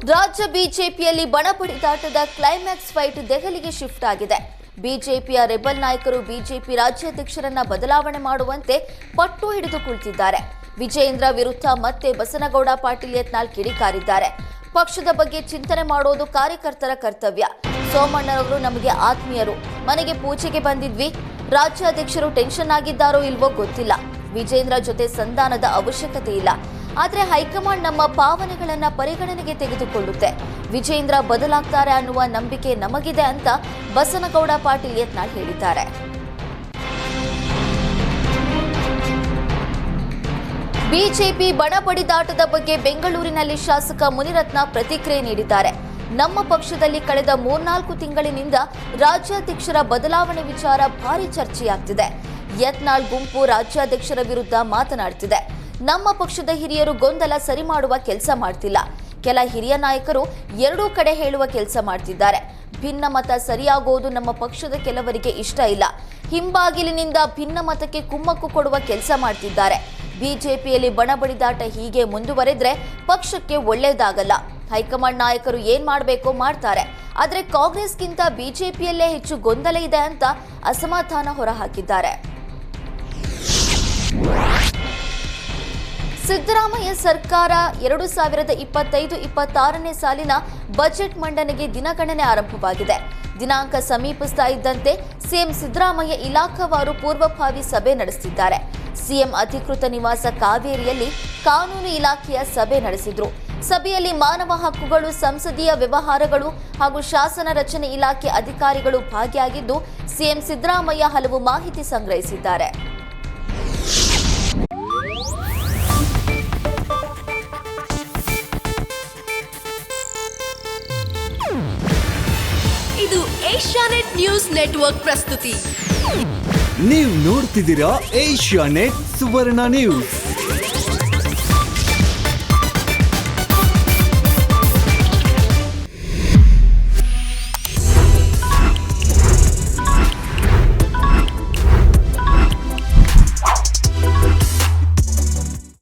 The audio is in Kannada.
ರಾಜ್ಯ ಬಿಜೆಪಿಯಲ್ಲಿ ಬಣಪಡಿದಾಟದ ಕ್ಲೈಮ್ಯಾಕ್ಸ್ ಫೈಟ್ ದೆಹಲಿಗೆ ಶಿಫ್ಟ್ ಆಗಿದೆ. ಬಿಜೆಪಿಯ ರೆಬಲ್ ನಾಯಕರು ಬಿಜೆಪಿ ರಾಜ್ಯಾಧ್ಯಕ್ಷರನ್ನ ಬದಲಾವಣೆ ಮಾಡುವಂತೆ ಪಟ್ಟು ಹಿಡಿದು ಕುಳಿತಿದ್ದಾರೆ. ವಿಜಯೇಂದ್ರ ವಿರುದ್ಧ ಮತ್ತೆ ಬಸನಗೌಡ ಪಾಟೀಲ್ ಯತ್ನಾಳ್ ಕಿಡಿಕಾರಿದ್ದಾರೆ. ಪಕ್ಷದ ಬಗ್ಗೆ ಚಿಂತನೆ ಮಾಡೋದು ಕಾರ್ಯಕರ್ತರ ಕರ್ತವ್ಯ. ಸೋಮಣ್ಣರವರು ನಮಗೆ ಆತ್ಮೀಯರು, ಮನೆಗೆ ಪೂಜೆಗೆ ಬಂದಿದ್ವಿ. ರಾಜ್ಯಾಧ್ಯಕ್ಷರು ಟೆನ್ಷನ್ ಆಗಿದ್ದಾರೋ ಇಲ್ವೋ ಗೊತ್ತಿಲ್ಲ. ವಿಜಯೇಂದ್ರ ಜೊತೆ ಸಂಧಾನದ ಅವಶ್ಯಕತೆ ಇಲ್ಲ. ಆದರೆ ಹೈಕಮಾಂಡ್ ನಮ್ಮ ಭಾವನೆಗಳನ್ನ ಪರಿಗಣನೆಗೆ ತೆಗೆದುಕೊಳ್ಳುತ್ತೆ. ವಿಜಯೇಂದ್ರ ಬದಲಾಗ್ತಾರೆ ಅನ್ನುವ ನಂಬಿಕೆ ನಮಗಿದೆ ಅಂತ ಬಸನಗೌಡ ಪಾಟೀಲ್ ಯತ್ನಾಳ್ ಹೇಳಿದ್ದಾರೆ. ಬಿಜೆಪಿ ಬಣಪಡಿದಾಟದ ಬಗ್ಗೆ ಬೆಂಗಳೂರಿನಲ್ಲಿ ಶಾಸಕ ಮುನಿರತ್ನ ಪ್ರತಿಕ್ರಿಯೆ ನೀಡಿದ್ದಾರೆ. ನಮ್ಮ ಪಕ್ಷದಲ್ಲಿ ಕಳೆದ 3-4 ತಿಂಗಳಿನಿಂದ ರಾಜ್ಯಾಧ್ಯಕ್ಷರ ಬದಲಾವಣೆ ವಿಚಾರ ಭಾರಿ ಚರ್ಚೆಯಾಗ್ತಿದೆ. ಯತ್ನಾಳ್ ಗುಂಪು ರಾಜ್ಯಾಧ್ಯಕ್ಷರ ವಿರುದ್ಧ ಮಾತನಾಡ್ತಿದೆ. ನಮ್ಮ ಪಕ್ಷದ ಹಿರಿಯರು ಗೊಂದಲ ಸರಿ ಮಾಡುವ ಕೆಲಸ ಮಾಡ್ತಿಲ್ಲ. ಕೆಲ ಹಿರಿಯ ನಾಯಕರು ಎರಡೂ ಕಡೆ ಹೇಳುವ ಕೆಲಸ ಮಾಡ್ತಿದ್ದಾರೆ. ಭಿನ್ನಮತ ಸರಿಯಾಗೋದು ನಮ್ಮ ಪಕ್ಷದ ಕೆಲವರಿಗೆ ಇಷ್ಟ ಇಲ್ಲ. ಹಿಂಬಾಗಿಲಿನಿಂದ ಭಿನ್ನಮತಕ್ಕೆ ಕುಮ್ಮಕ್ಕು ಕೊಡುವ ಕೆಲಸ ಮಾಡ್ತಿದ್ದಾರೆ. ಬಿಜೆಪಿಯಲ್ಲಿ ಬಣಬಡಿದಾಟ ಹೀಗೆ ಮುಂದುವರೆದ್ರೆ ಪಕ್ಷಕ್ಕೆ ಒಳ್ಳೆಯದಾಗಲ್ಲ. ಹೈಕಮಾಂಡ್ ನಾಯಕರು ಏನ್ ಮಾಡಬೇಕೋ ಮಾಡ್ತಾರೆ. ಆದರೆ ಕಾಂಗ್ರೆಸ್ಗಿಂತ ಬಿಜೆಪಿಯಲ್ಲೇ ಹೆಚ್ಚು ಗೊಂದಲ ಇದೆ ಅಂತ ಅಸಮಾಧಾನ ಹೊರಹಾಕಿದ್ದಾರೆ. ಸಿದ್ದರಾಮಯ್ಯ ಸರ್ಕಾರ 2025-26ನೇ ಸಾಲಿನ ಬಜೆಟ್ ಮಂಡನೆಗೆ ದಿನಗಣನೆ ಆರಂಭವಾಗಿದೆ. ದಿನಾಂಕ ಸಮೀಪಿಸ್ತಾ ಇದ್ದಂತೆ ಸಿಎಂ ಸಿದ್ದರಾಮಯ್ಯ ಇಲಾಖಾವಾರು ಪೂರ್ವಭಾವಿ ಸಭೆ ನಡೆಸಿದ್ದಾರೆ. ಸಿಎಂ ಅಧಿಕೃತ ನಿವಾಸ ಕಾವೇರಿಯಲ್ಲಿ ಕಾನೂನು ಇಲಾಖೆಯ ಸಭೆ ನಡೆಸಿದ್ರು. ಸಭೆಯಲ್ಲಿ ಮಾನವ ಹಕ್ಕುಗಳು, ಸಂಸದೀಯ ವ್ಯವಹಾರಗಳು ಹಾಗೂ ಶಾಸನ ರಚನೆ ಇಲಾಖೆ ಅಧಿಕಾರಿಗಳು ಭಾಗಿಯಾಗಿದ್ದು ಸಿಎಂ ಸಿದ್ದರಾಮಯ್ಯ ಹಲವು ಮಾಹಿತಿ ಸಂಗ್ರಹಿಸಿದ್ದಾರೆ. ಇದು ಏಷ್ಯಾನೆಟ್ ನ್ಯೂಸ್ ನೆಟ್ವರ್ಕ್ ಪ್ರಸ್ತುತಿ. ನೀವು ನೋಡ್ತಿದ್ದೀರಾ ಏಷ್ಯಾನೆಟ್ ಸುವರ್ಣ ನ್ಯೂಸ್.